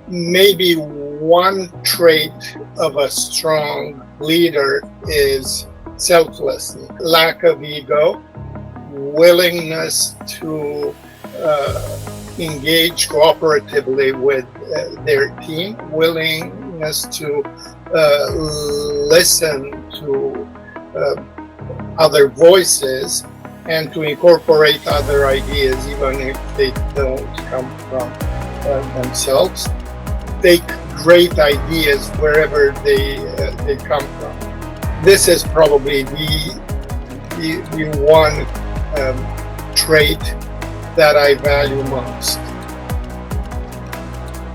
maybe one trait of a strong leader is selflessness, lack of ego, willingness to engage cooperatively with their team, willingness to listen to other voices and to incorporate other ideas, even if they don't come from themselves. Take great ideas wherever they come from. This is probably the one trait that I value most.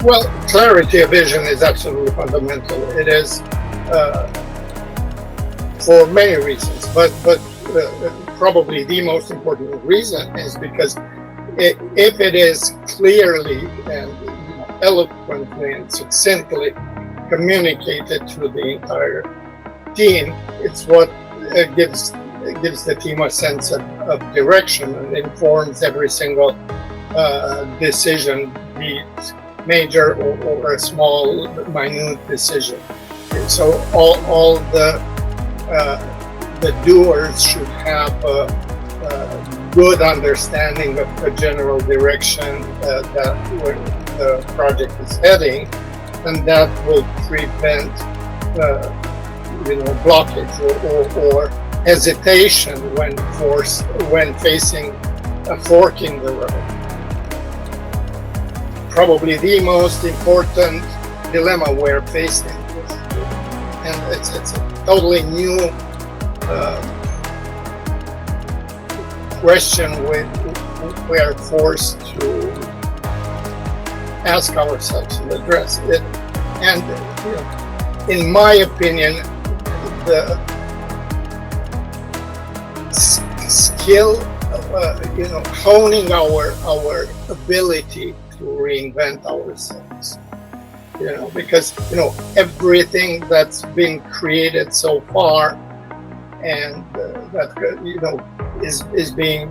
Well, clarity of vision is absolutely fundamental. It is for many reasons, but probably the most important reason is because if it is clearly and eloquently and succinctly communicated to the entire team, it's what gives the team a sense of direction and informs every single decision, be it major or a small, minute decision. So all the doers should have a good understanding of the general direction that where the project is heading, and that will prevent blockage or hesitation when facing a fork in the road. Probably the most important dilemma we're facing, and it's a totally new question we are forced to ask ourselves and address it. And in my opinion, the skill of honing our ability to reinvent ourselves, because everything that's been created so far and that is being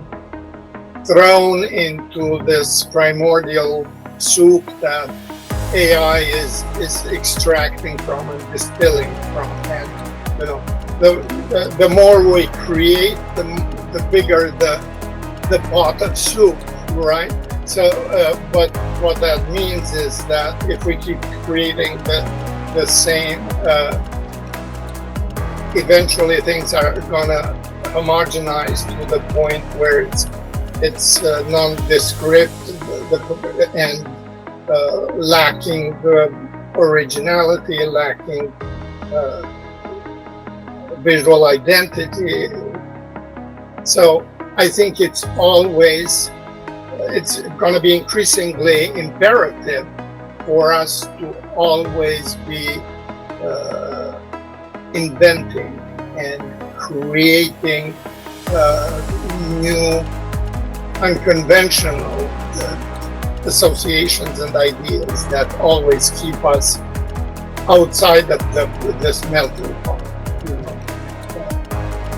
thrown into this primordial soup that AI is extracting from and distilling from, and the more we create, the bigger the pot of soup, right? So, but what that means is that if we keep creating the same, eventually things are gonna homogenize to the point where it's nondescript and lacking originality, lacking visual identity. So I think it's going to be increasingly imperative for us to always be inventing and creating new, unconventional associations and ideas that always keep us outside of this melting pot.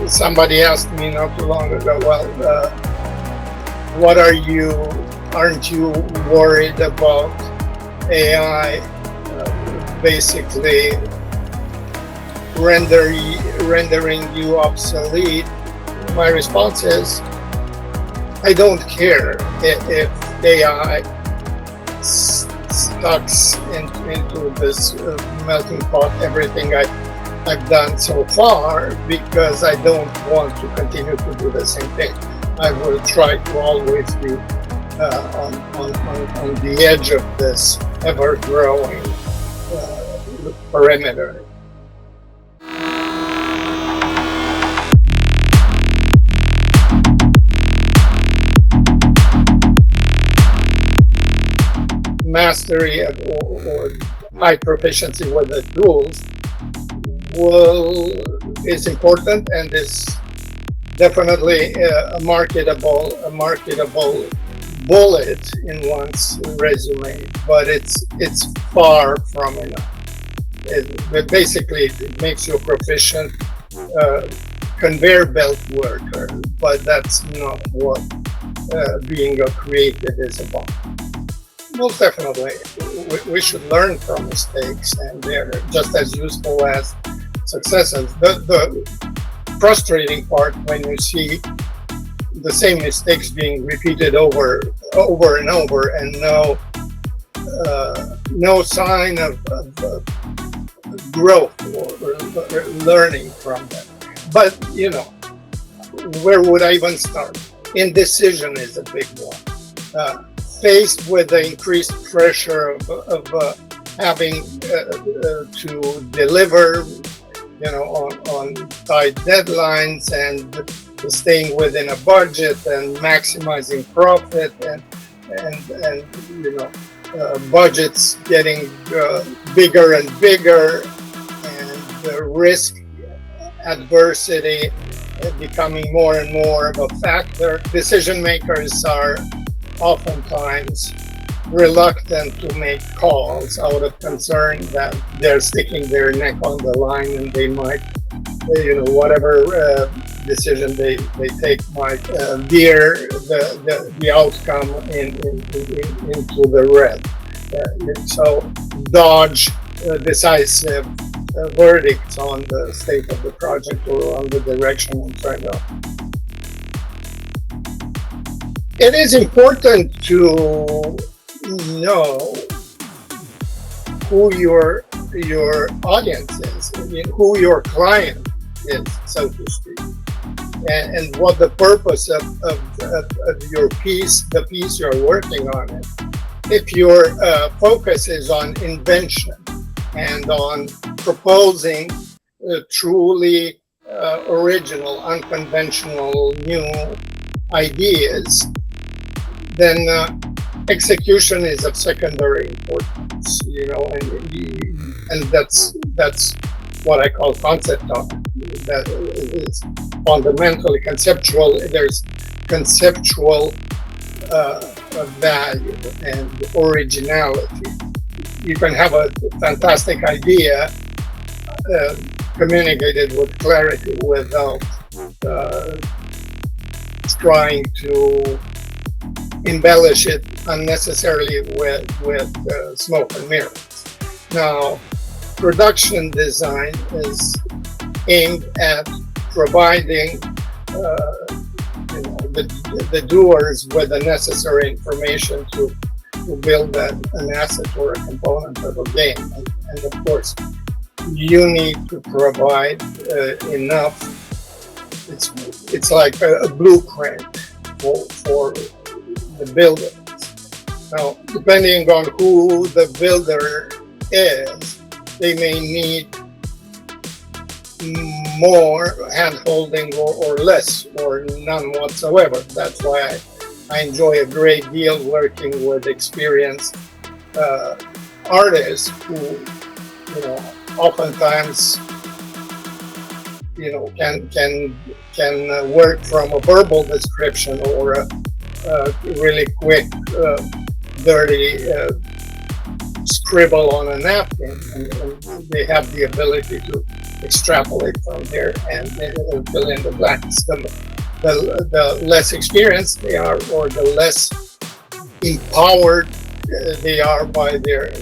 Somebody asked me not too long ago, well, aren't you worried about AI basically rendering you obsolete? My response is, I don't care if AI sucks into this melting pot everything I've done so far, because I don't want to continue to do the same thing. I will try to always be on the edge of this ever-growing perimeter. Mastery or high proficiency with the tools is important and is definitely a marketable bullet in one's resume, but it's far from enough. But basically, it makes you a proficient conveyor belt worker, but that's not what being a creative is about. most definitely. We should learn from mistakes, and they're just as useful as successes. The frustrating part when you see the same mistakes being repeated over and over, and no sign of growth or learning from them. But where would I even start? Indecision is a big one. Faced with the increased pressure of having to deliver, on tight deadlines, and staying within a budget, and maximizing profit, and budgets getting bigger and bigger, and the risk adversity becoming more and more of a factor. Decision makers are oftentimes reluctant to make calls out of concern that they're sticking their neck on the line, and they might, whatever decision they take might veer the outcome into the red. So dodge decisive verdicts on the state of the project or on the direction I'm trying to. It is important to know who your audience is, who your client is, so to speak, and what the purpose of your piece, the piece you're working on is. If your focus is on invention and on proposing truly original, unconventional, new ideas, then execution is of secondary importance, and that's what I call concept art. That is fundamentally conceptual. There's conceptual value and originality. You can have a fantastic idea communicated with clarity without trying to embellish it unnecessarily with smoke and mirrors. Now, production design is aimed at providing the doers with the necessary information to build an asset or a component of a game. And of course, you need to provide enough. It's like a blueprint for the builders. Now, depending on who the builder is, they may need more hand-holding or less or none whatsoever. That's why I enjoy a great deal working with experienced artists who, oftentimes, can work from a verbal description or a really quick, dirty scribble on a napkin, and they have the ability to extrapolate from there and fill in the blanks. The less experienced they are, or the less empowered they are by their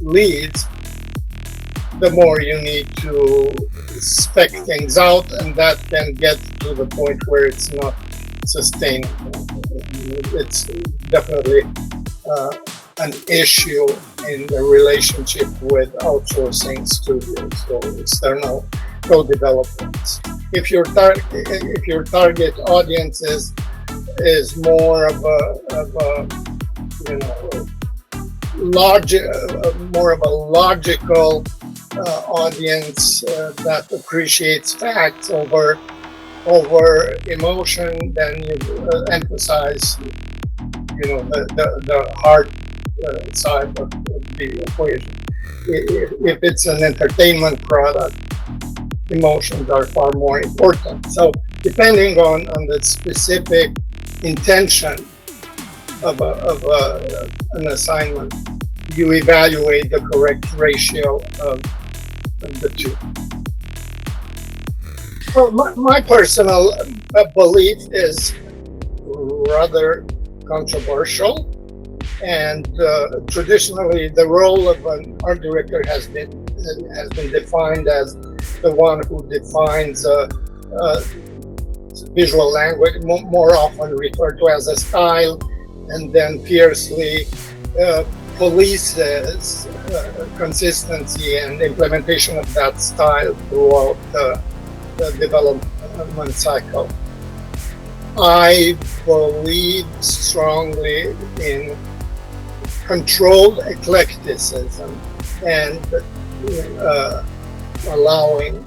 leads, the more you need to spec things out, and that can get to the point where it's not sustainable. It's definitely an issue in the relationship with outsourcing studios or external co-developments. If your target audience is more of a logical audience that appreciates facts over emotion, then you emphasize the hard side of the equation. If it's an entertainment product, emotions are far more important. So depending on the specific intention of an assignment, you evaluate the correct ratio of the two. Well, my personal belief is rather controversial. And traditionally, the role of an art director has been defined as the one who defines visual language, more often referred to as a style, and then fiercely polices consistency and implementation of that style throughout the development cycle. I believe strongly in controlled eclecticism and allowing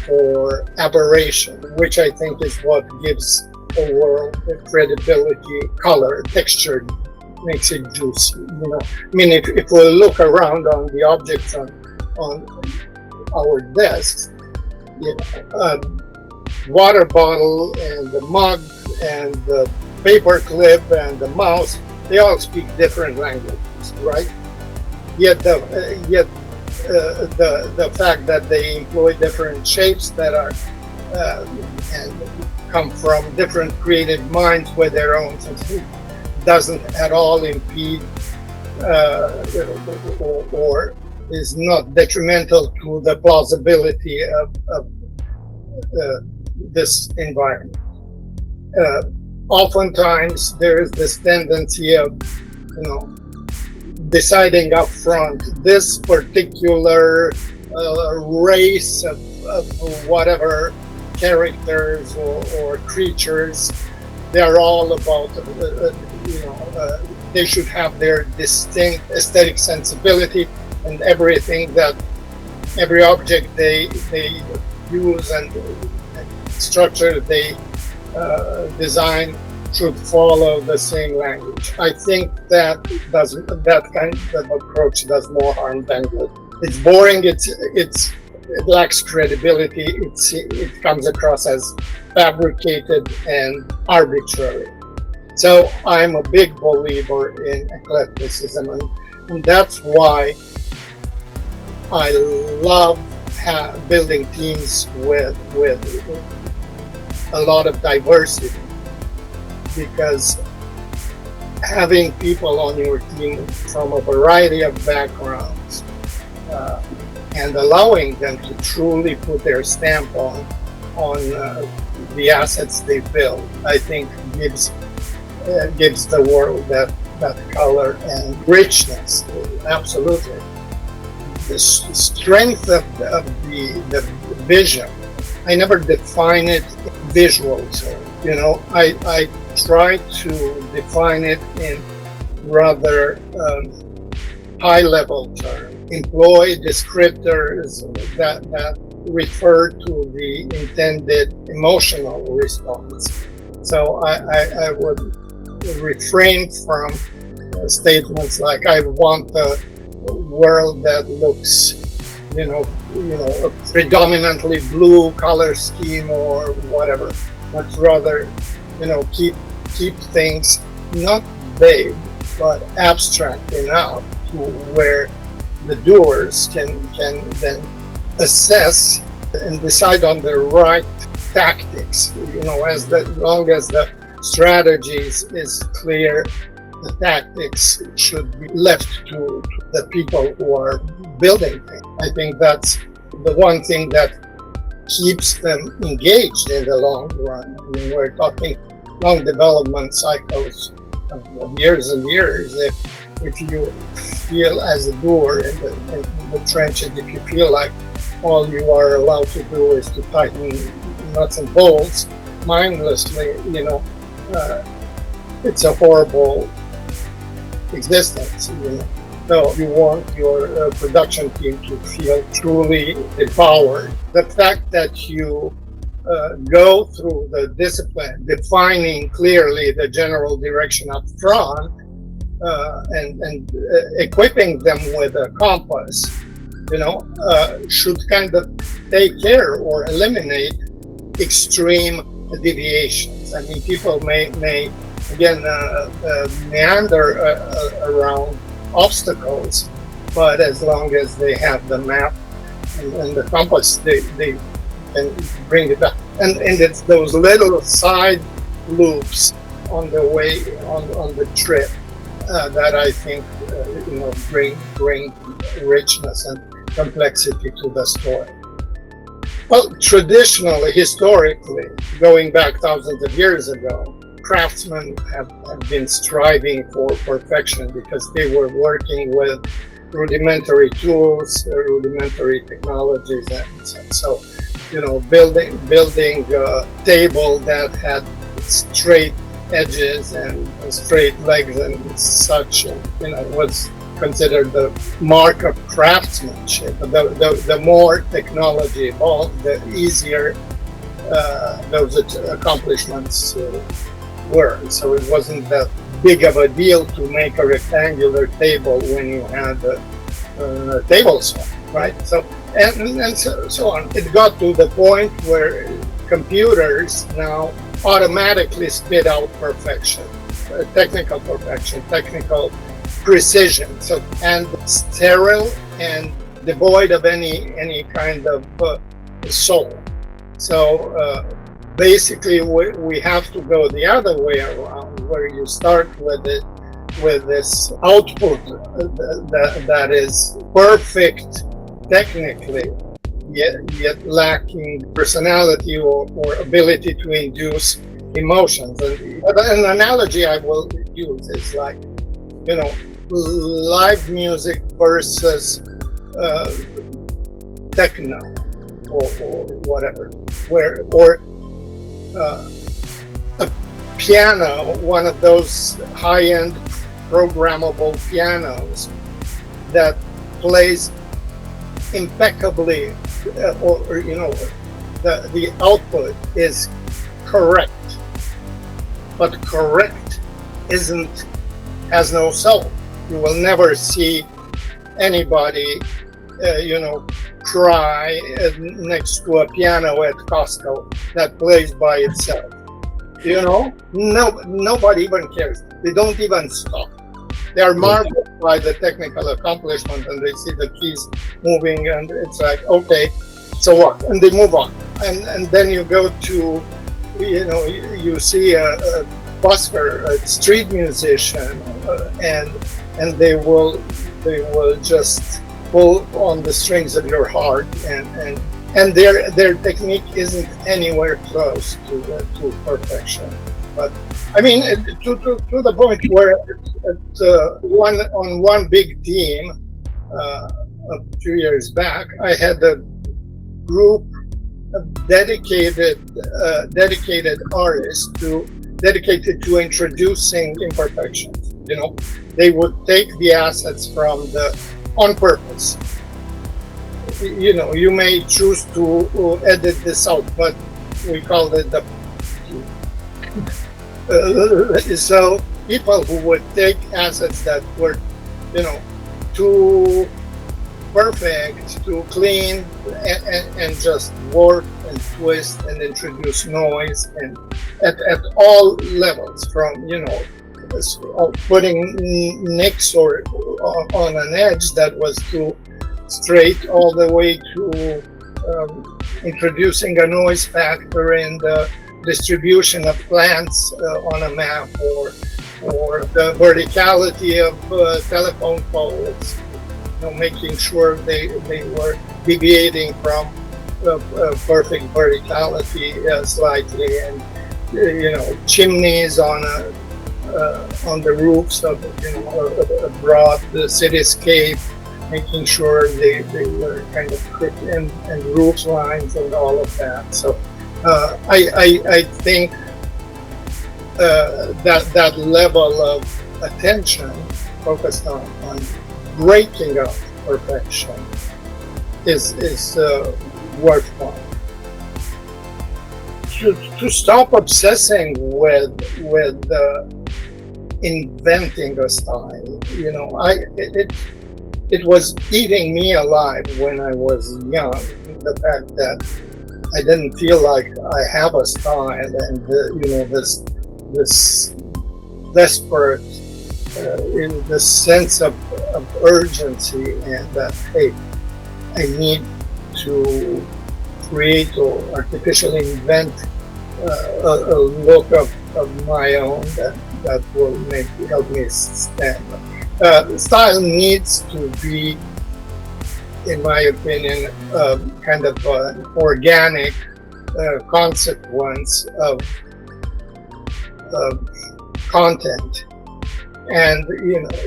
for aberration, which I think is what gives a world credibility, color, texture, makes it juicy. I mean, if we look around on the objects on our desks, water bottle and the mug and the paper clip and the mouse, they all speak different languages, right? Yet the fact that they employ different shapes that are and come from different creative minds with their own sensibility doesn't at all impede or is not detrimental to the plausibility of this environment. Oftentimes there is this tendency of, deciding up front this particular race of whatever characters or creatures, they're all about, they should have their distinct aesthetic sensibility, and every object they use and structure they design should follow the same language. I think that kind of approach does more harm than good. It's boring. It lacks credibility. It comes across as fabricated and arbitrary. So I'm a big believer in eclecticism, and that's why I love building teams with a lot of diversity, because having people on your team from a variety of backgrounds and allowing them to truly put their stamp on the assets they build, I think gives the world that color and richness. Absolutely. The strength of the vision, I never define it visual terms. I try to define it in rather high-level terms. Employ descriptors that refer to the intended emotional response. So I would refrain from statements like, I want a world that looks, a predominantly blue color scheme or whatever. But rather, keep things not vague but abstract enough to where the doers can then assess and decide on the right tactics. As long as the strategies is clear, the tactics should be left to the people who are building things. I think that's the one thing that keeps them engaged in the long run. I mean, we're talking long development cycles of years and years. If you feel as a doer in the trenches, if you feel like all you are allowed to do is to tighten nuts and bolts mindlessly, it's a horrible existence. So you want your production team to feel truly empowered. The fact that you go through the discipline, defining clearly the general direction up front, and equipping them with a compass, should kind of take care or eliminate extreme deviations. I mean, people may again meander around obstacles, but as long as they have the map and the compass, they can bring it up. And it's those little side loops on the way on the trip that I think bring richness and complexity to the story. Well, traditionally, historically, going back thousands of years ago, craftsmen have been striving for perfection because they were working with rudimentary tools, rudimentary technologies, and so building a table that had straight edges and straight legs and such, was considered the mark of craftsmanship. The more technology evolved, the easier those accomplishments were. So it wasn't that big of a deal to make a rectangular table when you had a table saw, right? So and so on. It got to the point where computers now automatically spit out perfection, technical precision, so, and sterile and devoid of any kind of soul. So basically, we have to go the other way around, where you start with this output that is perfect technically, yet lacking personality or ability to induce emotions. And an analogy I will use is like, live music versus techno or whatever, or a piano, one of those high-end programmable pianos that plays impeccably, or the output is correct, but correct has no soul. You will never see anybody cry next to a piano at Costco that plays by itself. Nobody even cares. They don't even stop. They are marveled by the technical accomplishment, and they see the keys moving, and it's like, okay, so what? And they move on. And then you go to, you see a busker, a street musician, and they will just pull on the strings of your heart, and their technique isn't anywhere close to perfection. But I mean, to the point where on one big team a few years back, I had a group of dedicated artists dedicated to introducing imperfections. They would take the assets from on purpose. You may choose to edit this out, but we called it the. So people who would take assets that were, too perfect, too clean, and just warp and twist and introduce noise, and at all levels, from putting nicks or on an edge that was too straight, all the way to introducing a noise factor in the distribution of plants on a map, or the verticality of telephone poles, making sure they were deviating from perfect verticality slightly, and chimneys on the roofs of a broad cityscape, making sure they were kind of quick and roof lines and all of that. So I think that level of attention focused on breaking up perfection is worthwhile. To stop obsessing with inventing a style, it was eating me alive when I was young. The fact that I didn't feel like I have a style, and this desperate, the sense of urgency, and that, hey, I need to create or artificially invent a look of of my own that will help me stand. Style needs to be, in my opinion, kind of an organic consequence of content. And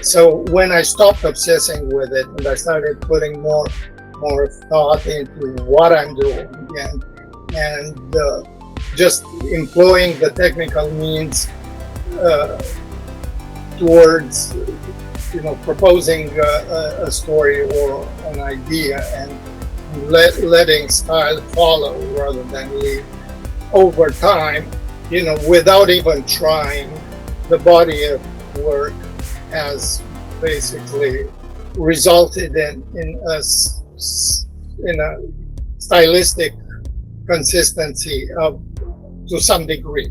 so when I stopped obsessing with it and I started putting more thought into what I'm doing, and just employing the technical means towards proposing a story or an idea, and letting style follow rather than lead, over time, without even trying, the body of work has basically resulted in a stylistic consistency to some degree.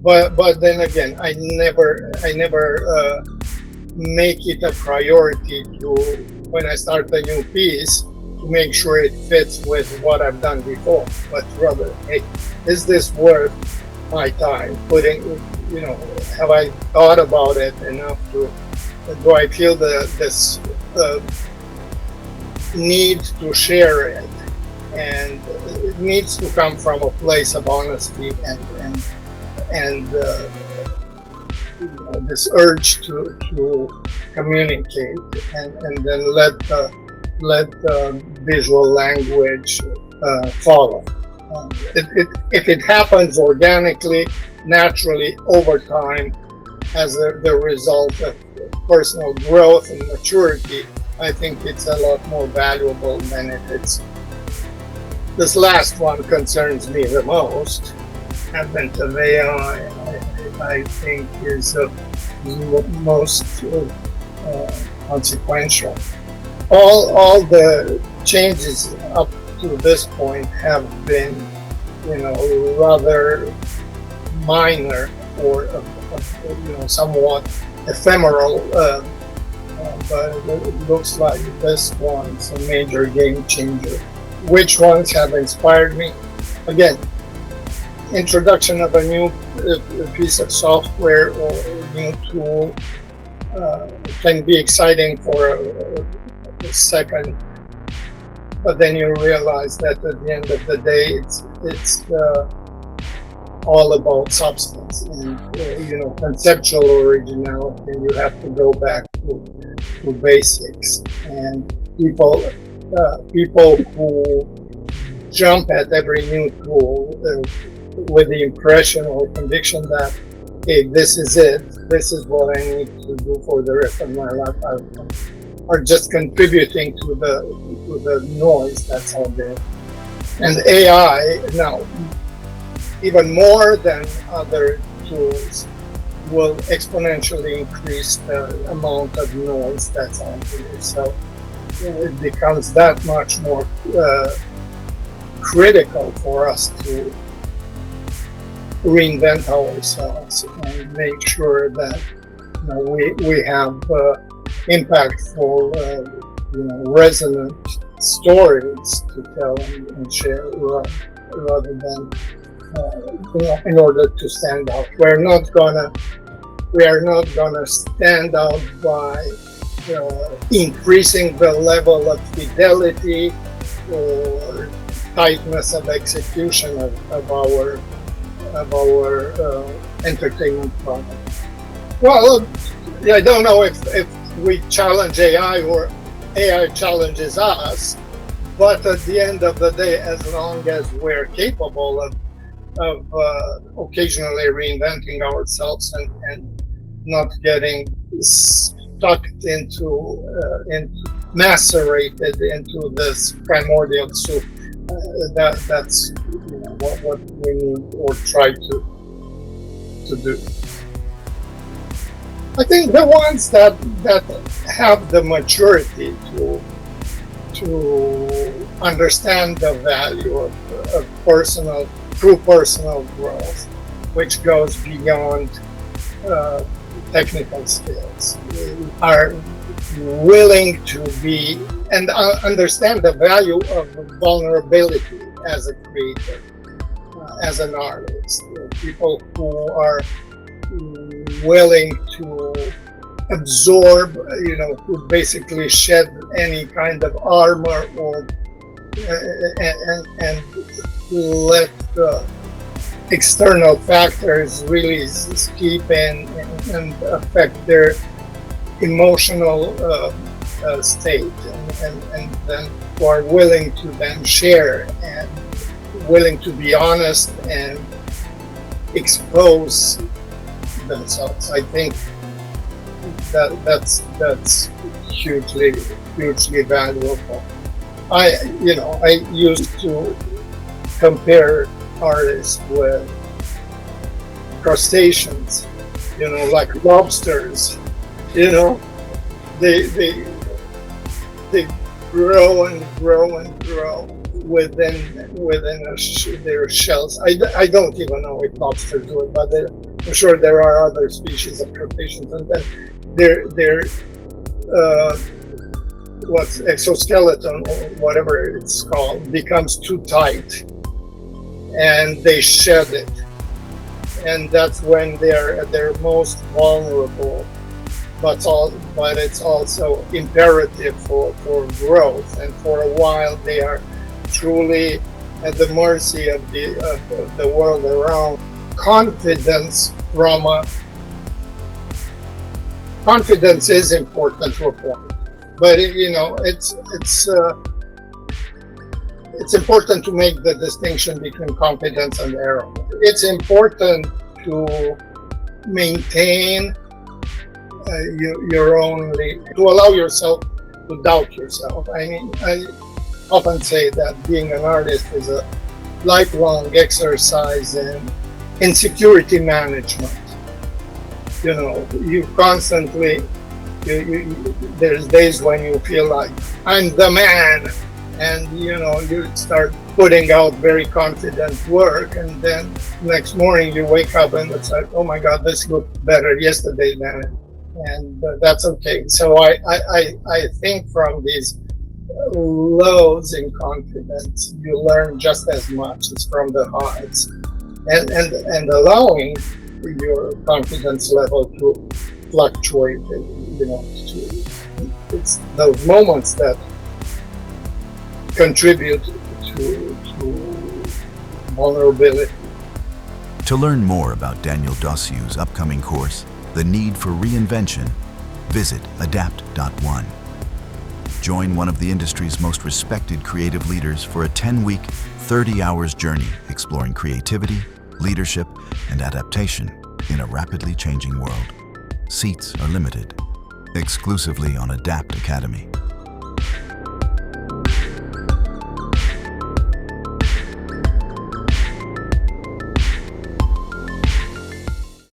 But then again, I never make it a priority to, when I start a new piece, to make sure it fits with what I've done before, but rather, hey, is this worth my time putting, have I thought about it enough do I feel this need to share it, and it needs to come from a place of honesty and this urge to communicate, and then let the visual language follow. If it happens organically, naturally, over time, as the result of personal growth and maturity, I think it's a lot more valuable than if it's. This last one concerns me the most. Advent of AI, I think, is most consequential. All the changes up to this point have been, rather minor or somewhat ephemeral, but it looks like this one's a major game changer. Which ones have inspired me? Again, introduction of a new piece of software or a new tool can be exciting for a second, but then you realize that at the end of the day, it's all about substance and conceptual originality. You have to go back to basics, and people who jump at every new tool with the impression or conviction that, hey, this is it, this is what I need to do for the rest of my life, are just contributing to the noise that's out there. And AI now, even more than other tools, will exponentially increase the amount of noise that's out there. So it becomes that much more critical for us to reinvent ourselves and make sure that we have impactful, resonant stories to tell and share, rather than in order to stand out. We are not gonna stand out by increasing the level of fidelity or tightness of execution of our entertainment product. Well, I don't know if we challenge AI or AI challenges us, but at the end of the day, as long as we're capable of occasionally reinventing ourselves and not getting stuck into macerated into this primordial soup, that's what we need or try to do. I think the ones that have the maturity to understand the value of true personal growth, which goes beyond technical skills, are willing to be and understand the value of vulnerability as a creator, as an artist, people who are willing to absorb, who basically shed any kind of armor or and let the external factors really keep and affect their emotional state, and then who are willing to then share and willing to be honest and expose themselves. I think that's hugely valuable. I used to compare artists with crustaceans, like lobsters. They grow and grow and grow within their shells. I don't even know if lobsters do it, but I'm sure there are other species of crustaceans, and then their what's exoskeleton or whatever it's called becomes too tight, and they shed it, and that's when they're at their most vulnerable. But it's also imperative for growth, and for a while they are truly at the mercy of the world around. Confidence is important to a point, but it's important to make the distinction between confidence and arrogance. It's important to maintain your own, to allow yourself to doubt yourself. I mean, I often say that being an artist is a lifelong exercise in insecurity management. You constantly, there's days when you feel like I'm the man, and you start putting out very confident work, and then next morning you wake up and it's like, oh my God, this looked better yesterday, man. And that's okay. So I think from these lows in confidence, you learn just as much as from the highs, and allowing your confidence level to fluctuate. It's those moments that contribute to vulnerability. To learn more about Daniel Dociu's upcoming course, The Need for Reinvention, visit adapt.one. Join one of the industry's most respected creative leaders for a 10-week, 30-hours journey exploring creativity, leadership, and adaptation in a rapidly changing world. Seats are limited. Exclusively on Adapt Academy.